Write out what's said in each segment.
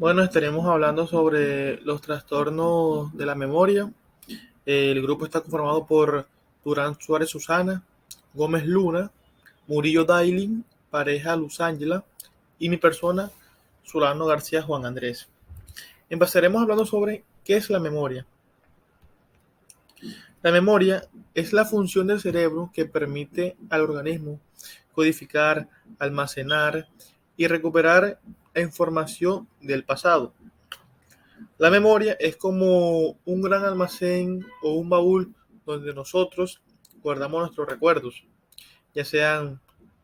Bueno, estaremos hablando sobre los trastornos de la memoria. El grupo está conformado por Durán Suárez Susana, Gómez Luna, Murillo Dailin, Pareja Luz Ángela y mi persona, Solano García Juan Andrés. Empezaremos hablando sobre qué es la memoria. La memoria es la función del cerebro que permite al organismo codificar, almacenar y recuperar la información del pasado. La memoria es como un gran almacén o un baúl donde nosotros guardamos nuestros recuerdos, ya sean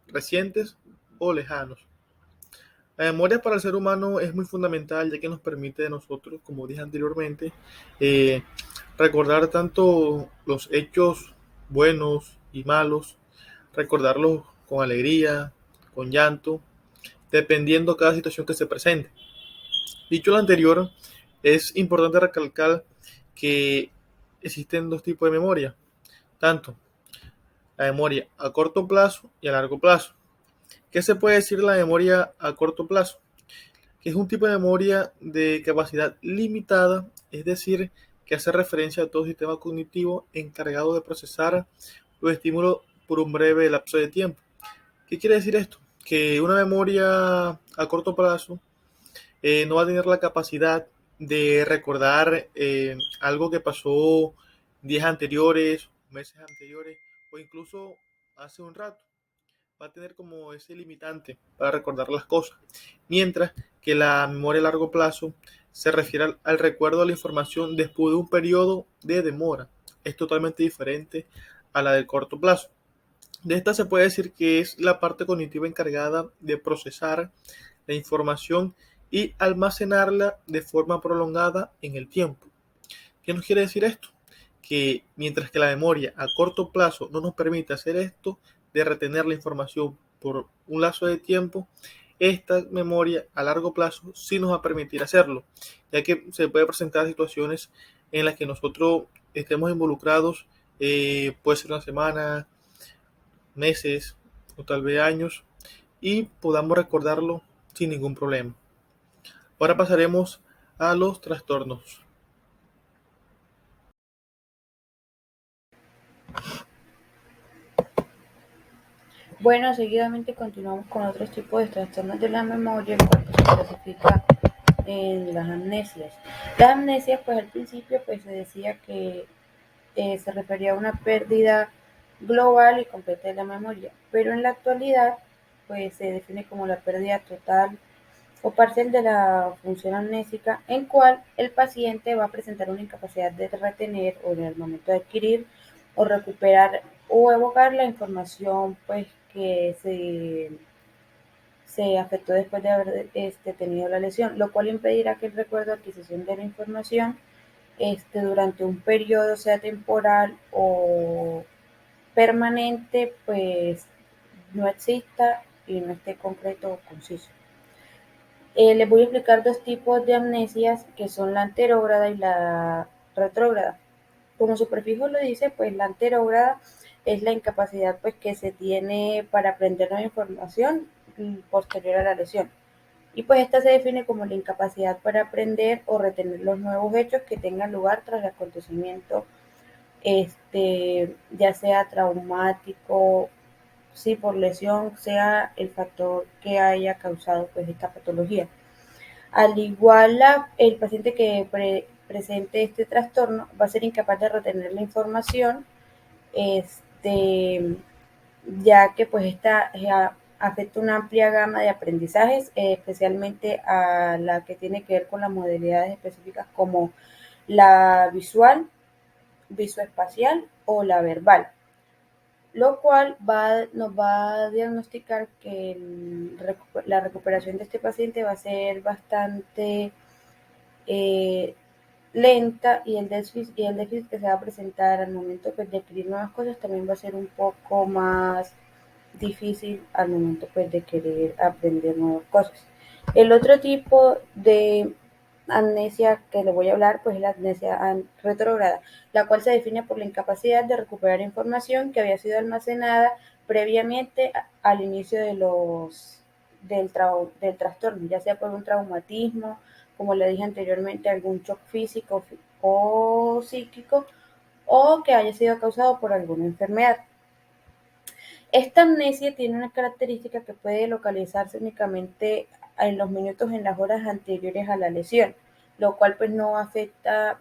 recientes o lejanos. La memoria para el ser humano es muy fundamental ya que nos permite a nosotros, como dije anteriormente, eh, recordar tanto los hechos buenos y malos, recordarlos con alegría, con llanto, dependiendo de cada situación que se presente. Dicho lo anterior, es importante recalcar que existen dos tipos de memoria, tanto la memoria a corto plazo y a largo plazo. ¿Qué se puede decir de la memoria a corto plazo? Que es un tipo de memoria de capacidad limitada, es decir, que hace referencia a todo sistema cognitivo encargado de procesar los estímulos por un breve lapso de tiempo. ¿Qué quiere decir esto? Que una memoria a corto plazo no va a tener la capacidad de recordar algo que pasó días anteriores, meses anteriores o incluso hace un rato. Va a tener como ese limitante para recordar las cosas. Mientras que la memoria a largo plazo se refiere al recuerdo de la información después de un periodo de demora. Es totalmente diferente a la del corto plazo. De esta se puede decir que es la parte cognitiva encargada de procesar la información y almacenarla de forma prolongada en el tiempo. ¿Qué nos quiere decir esto? Que mientras que la memoria a corto plazo no nos permite hacer esto, de retener la información por un lazo de tiempo, esta memoria a largo plazo sí nos va a permitir hacerlo, ya que se puede presentar situaciones en las que nosotros estemos involucrados, puede ser una semana, meses o tal vez años, y podamos recordarlo sin ningún problema. Ahora pasaremos a los trastornos. Bueno, seguidamente continuamos con otros tipos de trastornos de la memoria, el cual se clasifica en las amnesias. Las amnesias, pues al principio pues se decía que se refería a una pérdida global y completa de la memoria, pero en la actualidad pues se define como la pérdida total o parcial de la función amnésica, en cual el paciente va a presentar una incapacidad de retener o en el momento de adquirir o recuperar o evocar la información pues que se afectó después de haber tenido la lesión, lo cual impedirá que el recuerdo de adquisición de la información durante un periodo, sea temporal o permanente, pues no exista y no esté concreto o conciso. Les voy a explicar dos tipos de amnesias que son la anterógrada y la retrógrada. Como su prefijo lo dice, pues la anterógrada es la incapacidad pues que se tiene para aprender nueva información posterior a la lesión. Y pues esta se define como la incapacidad para aprender o retener los nuevos hechos que tengan lugar tras el acontecimiento, ya sea traumático, si por lesión, sea el factor que haya causado pues esta patología. Al igual el paciente que presente este trastorno va a ser incapaz de retener la información, este, ya que pues esta afecta una amplia gama de aprendizajes, especialmente a la que tiene que ver con las modalidades específicas como la visual, visoespacial o la verbal, lo cual nos va a diagnosticar que la recuperación de este paciente va a ser bastante eh, lenta, y el déficit que se va a presentar al momento pues, de adquirir nuevas cosas también va a ser un poco más difícil al momento pues, de querer aprender nuevas cosas. El otro tipo de amnesia que le voy a hablar pues es la amnesia retrógrada, la cual se define por la incapacidad de recuperar información que había sido almacenada previamente al inicio del trastorno, ya sea por un traumatismo, como le dije anteriormente, algún shock físico o psíquico o que haya sido causado por alguna enfermedad. Esta amnesia tiene una característica que puede localizarse únicamente en los minutos en las horas anteriores a la lesión, lo cual pues no afecta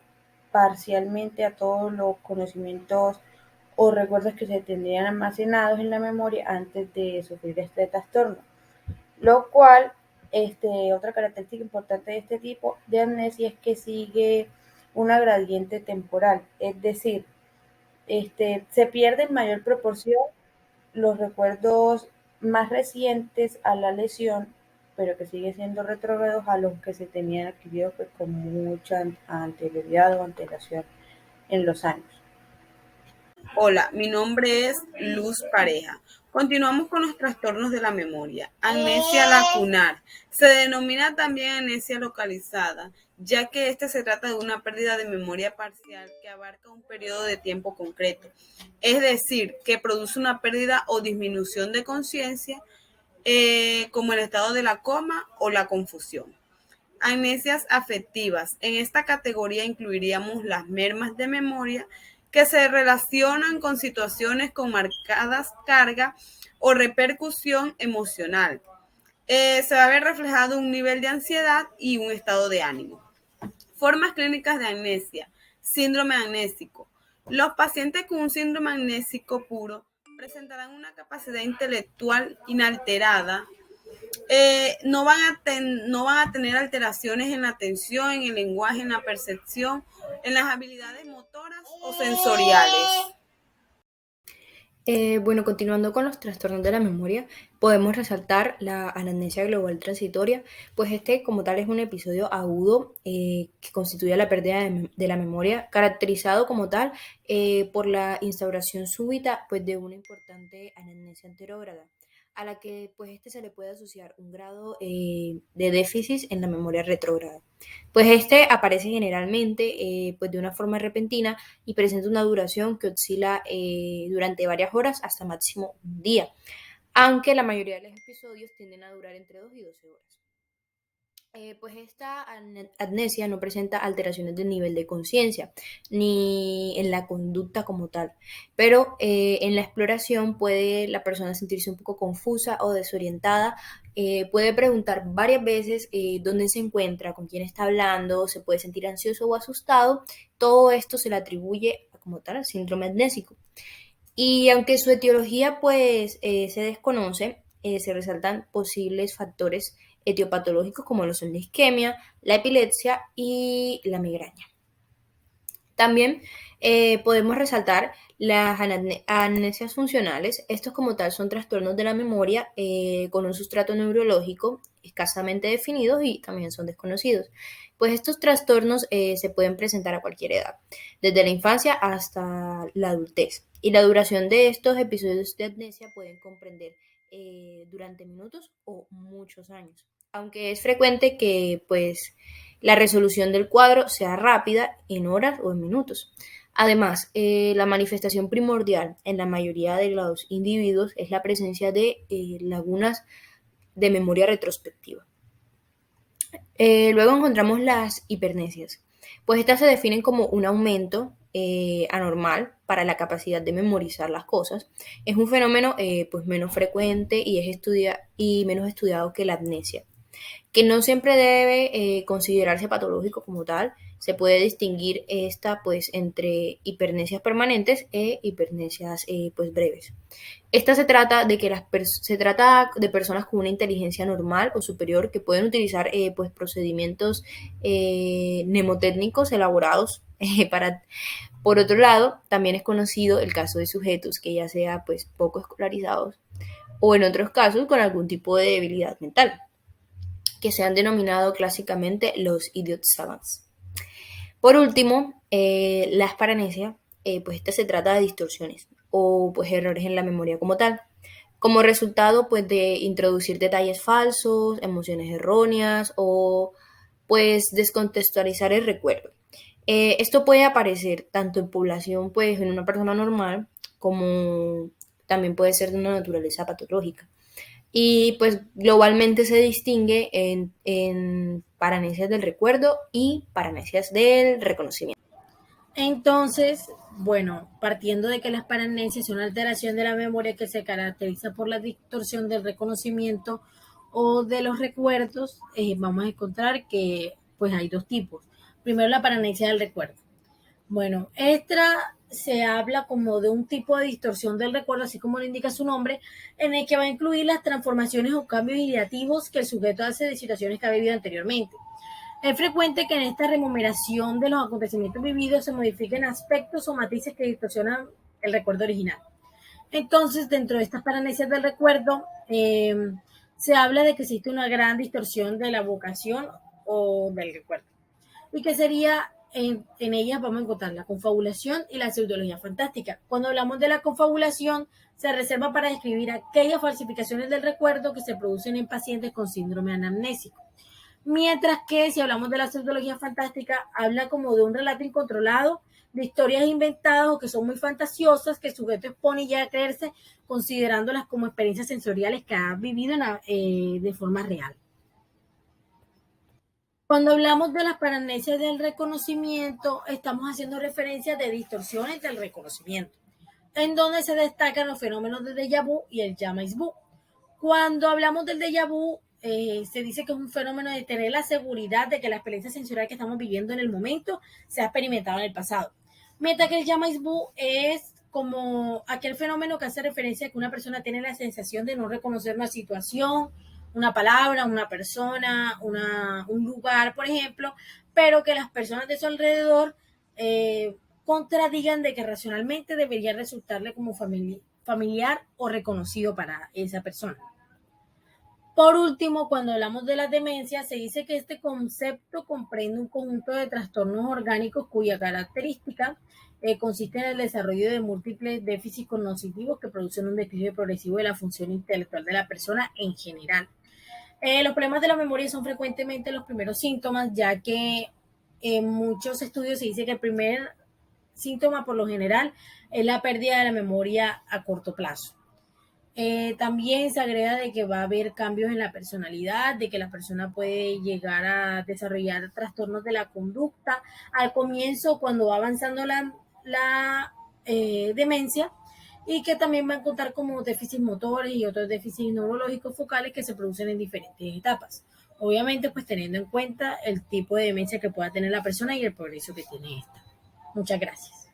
parcialmente a todos los conocimientos o recuerdos que se tendrían almacenados en la memoria antes de sufrir este trastorno, lo cual otra característica importante de este tipo de amnesia es que sigue una gradiente temporal, es decir, se pierde en mayor proporción los recuerdos más recientes a la lesión, pero que sigue siendo retrógrados a los que se tenían adquiridos pues, con mucha anterioridad o antelación en los años. Hola, mi nombre es Luz Pareja. Continuamos con los trastornos de la memoria. Amnesia lacunar. Se denomina también amnesia localizada, ya que se trata de una pérdida de memoria parcial que abarca un periodo de tiempo concreto. Es decir, que produce una pérdida o disminución de conciencia, como el estado de la coma o la confusión. Amnesias afectivas. En esta categoría incluiríamos las mermas de memoria que se relacionan con situaciones con marcadas carga o repercusión emocional. Se va a ver reflejado un nivel de ansiedad y un estado de ánimo. Formas clínicas de amnesia. Síndrome amnésico. Los pacientes con un síndrome amnésico puro presentarán una capacidad intelectual inalterada. No van a tener alteraciones en la atención, en el lenguaje, en la percepción, en las habilidades motoras o sensoriales. Bueno, continuando con los trastornos de la memoria, podemos resaltar la anamnesia global transitoria, pues como tal es un episodio agudo que constituye la pérdida de la memoria, caracterizado como tal por la instauración súbita pues, de una importante anamnesia anterógrada, a la que pues se le puede asociar un grado de déficit en la memoria retrógrada. Pues aparece generalmente pues de una forma repentina y presenta una duración que oscila durante varias horas hasta máximo un día, aunque la mayoría de los episodios tienden a durar entre 2 y 12 horas. Pues esta amnesia no presenta alteraciones del nivel de conciencia ni en la conducta como tal, pero en la exploración puede la persona sentirse un poco confusa o desorientada, puede preguntar varias veces dónde se encuentra, con quién está hablando, se puede sentir ansioso o asustado. Todo esto se le atribuye como tal al síndrome amnésico. Y aunque su etiología pues se desconoce, se resaltan posibles factores etiopatológicos como lo son la isquemia, la epilepsia y la migraña. También podemos resaltar las amnesias funcionales. Estos como tal son trastornos de la memoria con un sustrato neurológico escasamente definidos y también son desconocidos. Pues estos trastornos se pueden presentar a cualquier edad, desde la infancia hasta la adultez. Y la duración de estos episodios de amnesia pueden comprender durante minutos o muchos años. Aunque es frecuente que pues la resolución del cuadro sea rápida en horas o en minutos. Además, la manifestación primordial en la mayoría de los individuos es la presencia de lagunas de memoria retrospectiva. Luego encontramos las hipernesias, pues estas se definen como un aumento anormal para la capacidad de memorizar las cosas. Es un fenómeno pues menos frecuente y menos estudiado que la amnesia, que no siempre debe considerarse patológico como tal. Se puede distinguir esta pues entre hipernesias permanentes e hipernesias pues breves. Esta se trata de que se trata de personas con una inteligencia normal o superior que pueden utilizar pues procedimientos mnemotécnicos elaborados para. Por otro lado, también es conocido el caso de sujetos que ya sea pues poco escolarizados o en otros casos con algún tipo de debilidad mental, que se han denominado clásicamente los idiot savants. Por último, las paranesias, pues se trata de distorsiones o pues errores en la memoria como tal, como resultado pues de introducir detalles falsos, emociones erróneas o pues descontextualizar el recuerdo. Esto puede aparecer tanto en población pues en una persona normal como también puede ser de una naturaleza patológica. Y pues globalmente se distingue en paranesias del recuerdo y paranesias del reconocimiento. Entonces, bueno, partiendo de que las paranesias son una alteración de la memoria que se caracteriza por la distorsión del reconocimiento o de los recuerdos, vamos a encontrar que pues hay dos tipos. Primero, la paranesia del recuerdo. Bueno, esta se habla como de un tipo de distorsión del recuerdo, así como lo indica su nombre, en el que va a incluir las transformaciones o cambios ideativos que el sujeto hace de situaciones que ha vivido anteriormente. Es frecuente que en esta rememoración de los acontecimientos vividos se modifiquen aspectos o matices que distorsionan el recuerdo original. Entonces, dentro de estas paranesias del recuerdo, se habla de que existe una gran distorsión de la vocación o del recuerdo. Y que sería, en ellas vamos a encontrar la confabulación y la pseudología fantástica. Cuando hablamos de la confabulación, se reserva para describir aquellas falsificaciones del recuerdo que se producen en pacientes con síndrome anamnésico. Mientras que si hablamos de la pseudología fantástica, habla como de un relato incontrolado, de historias inventadas o que son muy fantasiosas, que el sujeto expone ya a creerse, considerándolas como experiencias sensoriales que ha vivido de forma real. Cuando hablamos de las paranesias del reconocimiento, estamos haciendo referencia de distorsiones del reconocimiento, en donde se destacan los fenómenos de déjà vu y el jamais vu. Cuando hablamos del déjà vu, se dice que es un fenómeno de tener la seguridad de que la experiencia sensorial que estamos viviendo en el momento se ha experimentado en el pasado. Mientras que el jamais vu es como aquel fenómeno que hace referencia a que una persona tiene la sensación de no reconocer una situación, una palabra, una persona, un lugar, por ejemplo, pero que las personas de su alrededor contradigan de que racionalmente debería resultarle como familiar o reconocido para esa persona. Por último, cuando hablamos de las demencias, se dice que este concepto comprende un conjunto de trastornos orgánicos cuya característica consiste en el desarrollo de múltiples déficits cognitivos que producen un declive progresivo de la función intelectual de la persona en general. Los problemas de la memoria son frecuentemente los primeros síntomas, ya que en muchos estudios se dice que el primer síntoma por lo general es la pérdida de la memoria a corto plazo. También se agrega de que va a haber cambios en la personalidad, de que la persona puede llegar a desarrollar trastornos de la conducta al comienzo cuando va avanzando la demencia, y que también va a encontrar como déficits motores y otros déficits neurológicos focales que se producen en diferentes etapas. Obviamente, pues teniendo en cuenta el tipo de demencia que pueda tener la persona y el progreso que tiene esta. Muchas gracias.